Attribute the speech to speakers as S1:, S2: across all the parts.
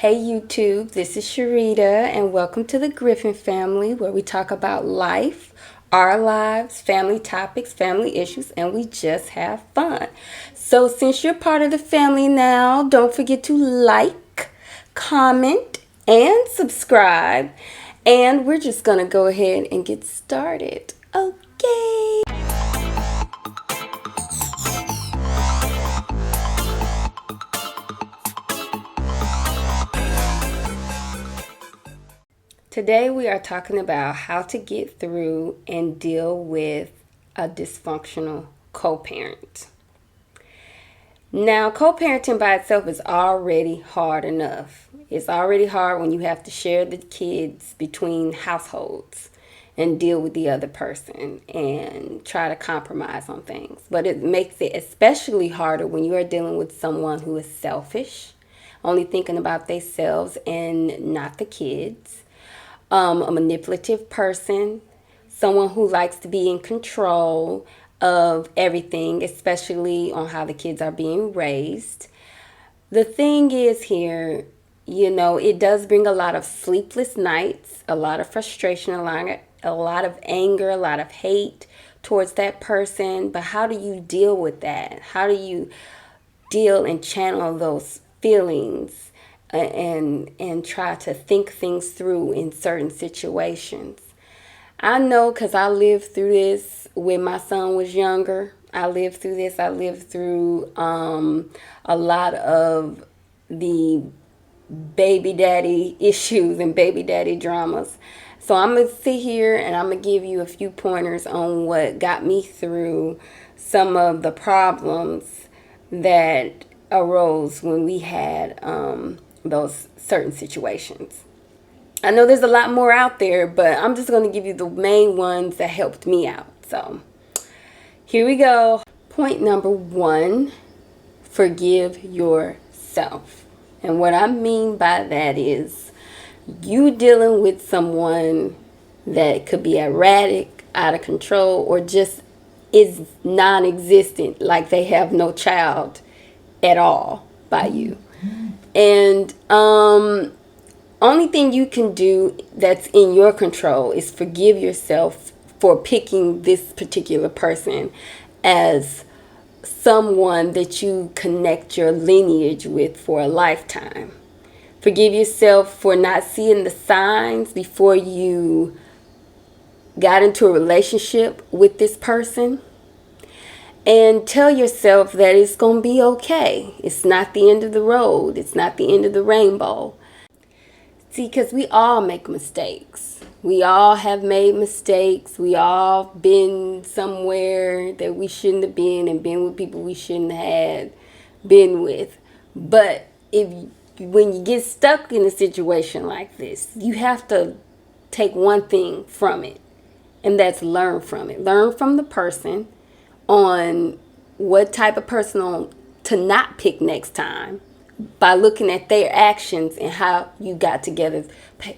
S1: Hey YouTube, this is Sharita and welcome to the Griffin family where we talk about life, our lives, family topics, family issues, and we just have fun. So since you're part of the family now, don't forget to like, comment, and subscribe. And we're just going to go ahead and get started. Okay. Today we are talking about how to get through and deal with a dysfunctional co-parent. Now, co-parenting by itself is already hard enough. It's already hard when you have to share the kids between households and deal with the other person and try to compromise on things. But it makes it especially harder when you are dealing with someone who is selfish, only thinking about themselves and not the kids. A manipulative person, someone who likes to be in control of everything, especially on how the kids are being raised. The thing is here, it does bring a lot of sleepless nights, a lot of frustration, a lot of anger, a lot of hate towards that person. But how do you deal with that? How do you deal and channel those feelings? And try to think things through in certain situations. I know because I lived through this when my son was younger. I lived through this. I lived through a lot of the baby daddy issues and baby daddy dramas. So I'm going to sit here and I'm going to give you a few pointers on what got me through some of the problems that arose when we had those certain situations. I know there's a lot more out there, but I'm just going to give you the main ones that helped me out. So here we go. Point number 1, forgive yourself. And what I mean by that is you dealing with someone that could be erratic, out of control, or just is non-existent, like they have no child at all by you. And only thing you can do that's in your control is forgive yourself for picking this particular person as someone that you connect your lineage with for a lifetime. Forgive yourself for not seeing the signs before you got into a relationship with this person. And tell yourself that it's going to be okay. It's not the end of the road. It's not the end of the rainbow. See, because we all make mistakes. We all have made mistakes. We all been somewhere that we shouldn't have been and been with people we shouldn't have been with. But when you get stuck in a situation like this, you have to take one thing from it, and that's learn from it. Learn from the person on what type of person to not pick next time by looking at their actions and how you got together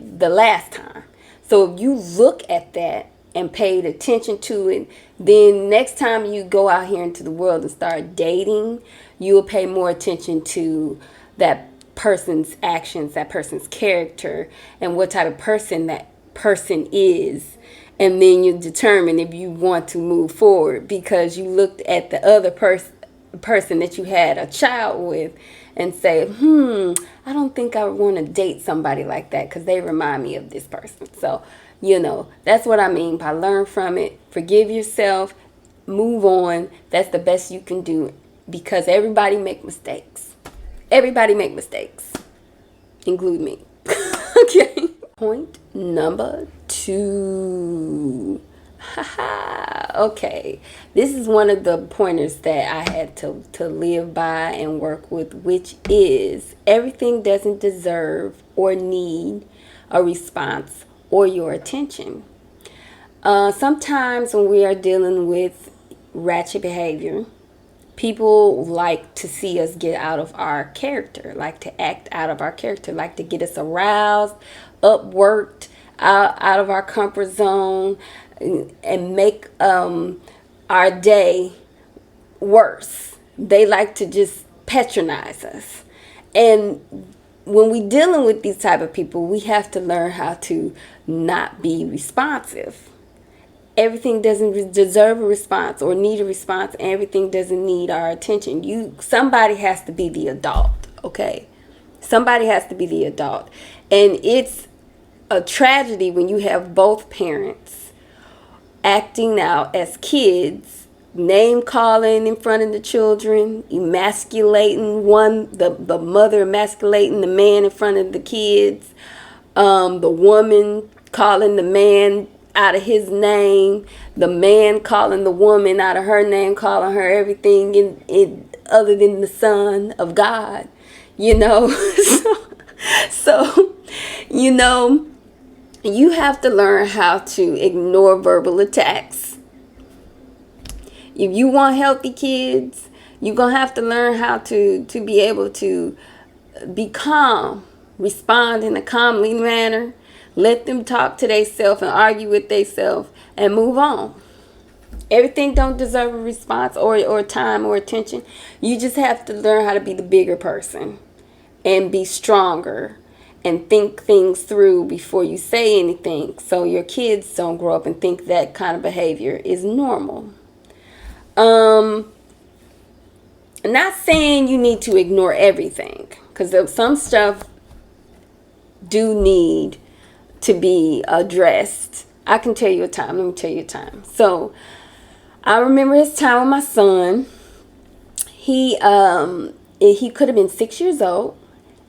S1: the last time. So if you look at that and paid attention to it, then next time you go out here into the world and start dating, you will pay more attention to that person's actions, that person's character, and what type of person that person is. And then you determine if you want to move forward because you looked at the other person that you had a child with and say, I don't think I want to date somebody like that because they remind me of this person. So, that's what I mean by learn from it, forgive yourself, move on. That's the best you can do because everybody make mistakes. Everybody make mistakes, include me. Okay. Point number 2. Okay. This is one of the pointers that I had to live by and work with, which is everything doesn't deserve or need a response or your attention. Sometimes when we are dealing with ratchet behavior, people like to see us get out of our character, like to act out of our character, like to get us aroused, upworked, out of our comfort zone, and make our day worse. They like to just patronize us. And when we dealing with these type of people, we have to learn how to not be responsive. Everything doesn't deserve a response or need a response. Everything doesn't need our attention. Somebody has to be the adult, okay? Somebody has to be the adult. And it's a tragedy when you have both parents acting out as kids, name calling in front of the children, emasculating the mother emasculating the man in front of the kids, the woman calling the man out of his name, the man calling the woman out of her name, calling her everything in other than the Son of God, so you have to learn how to ignore verbal attacks. If you want healthy kids, you're going to have to learn how to be able to be calm, respond in a calmly manner, let them talk to themselves and argue with themselves and move on. Everything don't deserve a response or time or attention. You just have to learn how to be the bigger person and be stronger and think things through before you say anything, so your kids don't grow up and think that kind of behavior is normal. Not saying you need to ignore everything, because some stuff do need to be addressed. I can tell you a time. Let me tell you a time. So I remember his time with my son. He could have been 6 years old,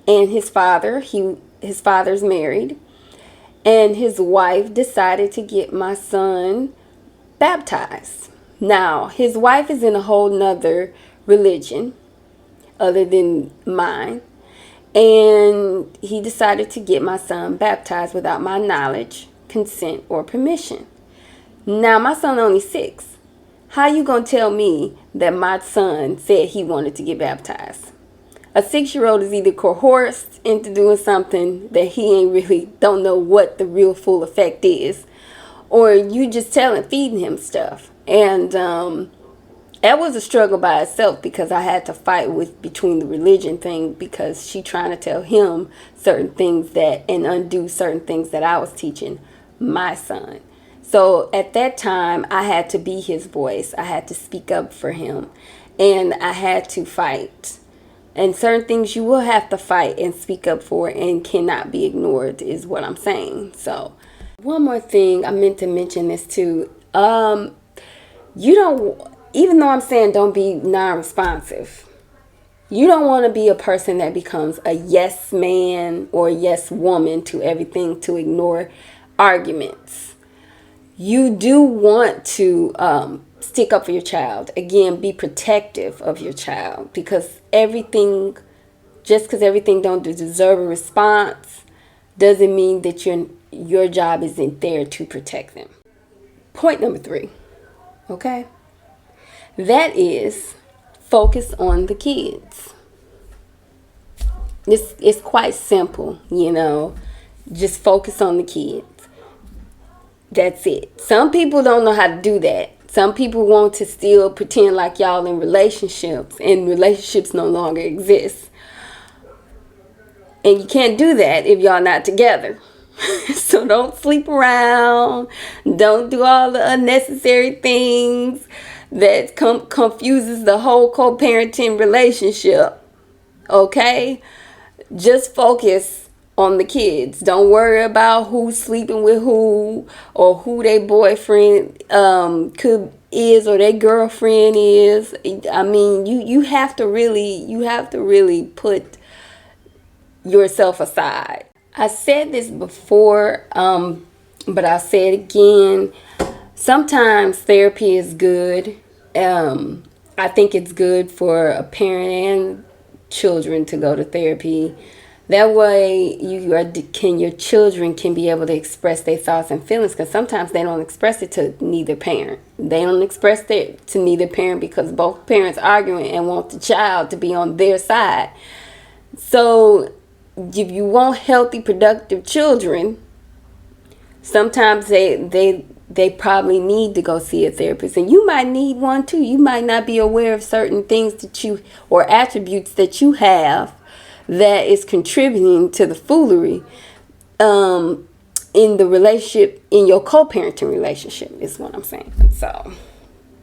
S1: and his father's married, and his wife decided to get my son baptized. Now, his wife is in a whole nother religion other than mine, and he decided to get my son baptized without my knowledge, consent, or permission. Now, my son only 6. How you gonna tell me that my son said he wanted to get baptized? A 6-year-old is either coerced into doing something that he ain't really don't know what the real full effect is, or you just feeding him stuff. And that was a struggle by itself, because I had to fight between the religion thing, because she trying to tell him certain things and undo certain things that I was teaching my son. So at that time, I had to be his voice. I had to speak up for him, and I had to fight. And certain things you will have to fight and speak up for and cannot be ignored is what I'm saying. So one more thing, I meant to mention this too. Even though I'm saying don't be non-responsive, you don't want to be a person that becomes a yes man or yes woman to everything, to ignore arguments. You do want to stick up for your child. Again, be protective of your child, because just because everything don't deserve a response doesn't mean that your job isn't there to protect them. Point number 3, okay? That is focus on the kids. It's quite simple, just focus on the kids. That's it. Some people don't know how to do that. Some people want to still pretend like y'all in relationships, and relationships no longer exist. And you can't do that if y'all not together. So don't sleep around. Don't do all the unnecessary things that confuses the whole co-parenting relationship. Okay? Just focus on the kids. Don't worry about who's sleeping with who, or who their boyfriend is or their girlfriend is. I mean, you have to really put yourself aside. I said this before, but I'll say it again. Sometimes therapy is good. I think it's good for a parent and children to go to therapy. That way, your children can be able to express their thoughts and feelings, because sometimes they don't express it to neither parent. They don't express it to neither parent because both parents arguing and want the child to be on their side. So, if you want healthy, productive children, sometimes they probably need to go see a therapist, and you might need one too. You might not be aware of certain things or attributes that you have that is contributing to the foolery in the relationship, in your co-parenting relationship, is what I'm saying. So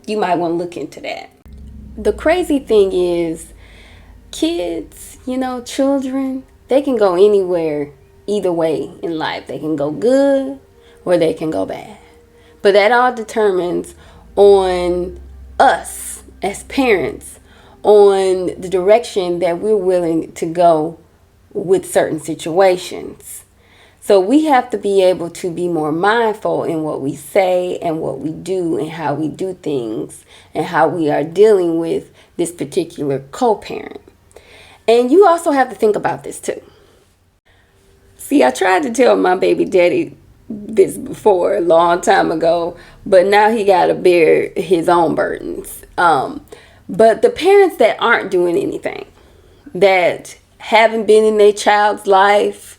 S1: you might want to look into that. The crazy thing is, kids, children, they can go anywhere, either way in life. They can go good or they can go bad. But that all determines on us as parents, on the direction that we're willing to go with certain situations. So we have to be able to be more mindful in what we say and what we do and how we do things and how we are dealing with this particular co-parent. And you also have to think about this too. See, I tried to tell my baby daddy this before, a long time ago, but now he got to bear his own burdens. But the parents that aren't doing anything, that haven't been in their child's life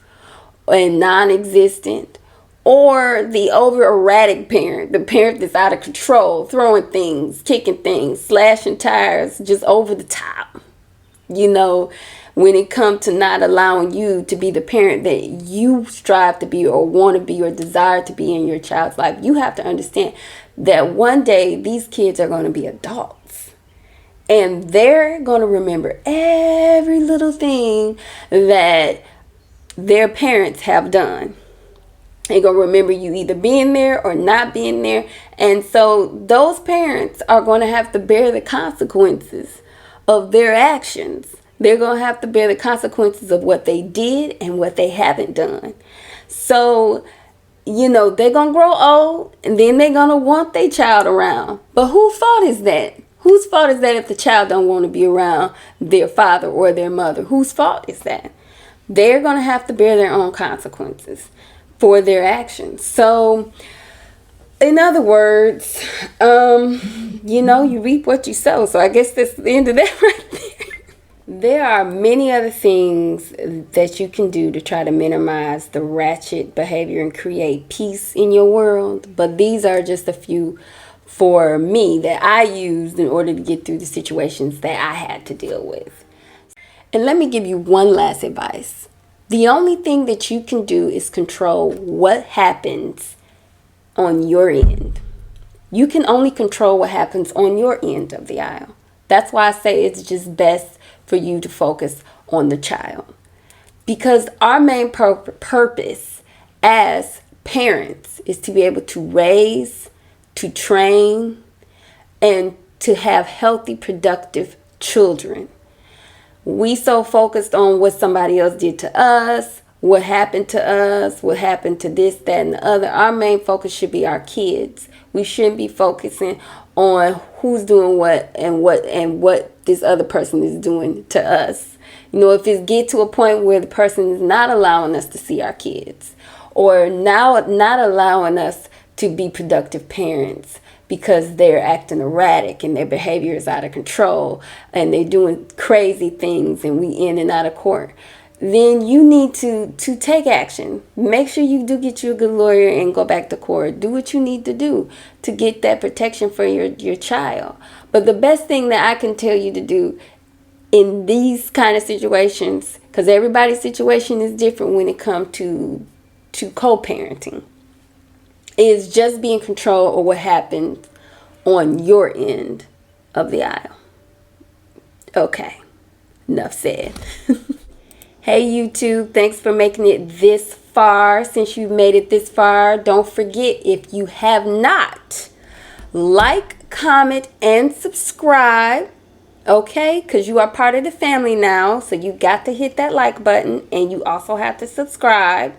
S1: and non-existent, or the over erratic parent, the parent that's out of control, throwing things, kicking things, slashing tires, just over the top, when it comes to not allowing you to be the parent that you strive to be or want to be or desire to be in your child's life. You have to understand that one day these kids are going to be adults. And they're going to remember every little thing that their parents have done. They're going to remember you either being there or not being there. And so those parents are going to have to bear the consequences of their actions. They're going to have to bear the consequences of what they did and what they haven't done. So, they're going to grow old and then they're going to want their child around. But whose fault is that? Whose fault is that if the child don't want to be around their father or their mother? Whose fault is that? They're going to have to bear their own consequences for their actions. So, in other words, you reap what you sow. So I guess that's the end of that right there. There are many other things that you can do to try to minimize the ratchet behavior and create peace in your world. But these are just a few for me that I used in order to get through the situations that I had to deal with. And let me give you one last advice. The only thing that you can do is control what happens on your end. You can only control what happens on your end of the aisle. That's why I say it's just best for you to focus on the child. Because our main purpose as parents is to be able to raise, to train, and to have healthy, productive children. We so focused on what somebody else did to us, what happened to us, what happened to this, that, and the other. Our main focus should be our kids. We shouldn't be focusing on who's doing what and what this other person is doing to us. If it get to a point where the person is not allowing us to see our kids, or now not allowing us to be productive parents because they're acting erratic and their behavior is out of control and they're doing crazy things and we in and out of court, then you need to take action. Make sure you do get you a good lawyer and go back to court. Do what you need to do to get that protection for your child. But the best thing that I can tell you to do in these kind of situations, because everybody's situation is different when it comes to co-parenting, is just be in control of what happens on your end of the aisle. Okay, enough said. Hey YouTube, thanks for making it this far. Since you've made it this far, don't forget, if you have not, like, comment, and subscribe. Okay, because you are part of the family now, so you got to hit that like button, and you also have to subscribe.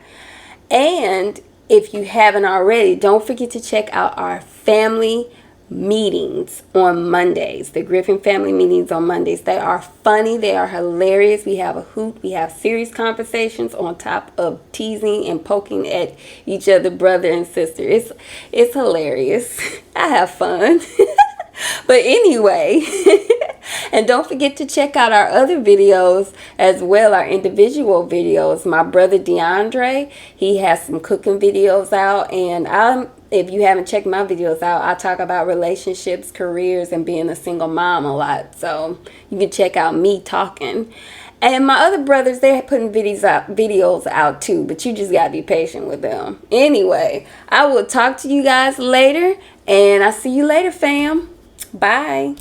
S1: And if you haven't already, don't forget to check out our family meetings on Mondays. The Griffin family meetings on Mondays. They are funny. They are hilarious. We have a hoot. We have serious conversations on top of teasing and poking at each other, brother and sister. It's hilarious. I have fun. But anyway, and don't forget to check out our other videos as well, our individual videos. My brother DeAndre, he has some cooking videos out, and if you haven't checked my videos out, I talk about relationships, careers, and being a single mom a lot. So you can check out me talking. And my other brothers, they're putting videos out too, but you just gotta be patient with them. Anyway, I will talk to you guys later, and I'll see you later, fam. Bye.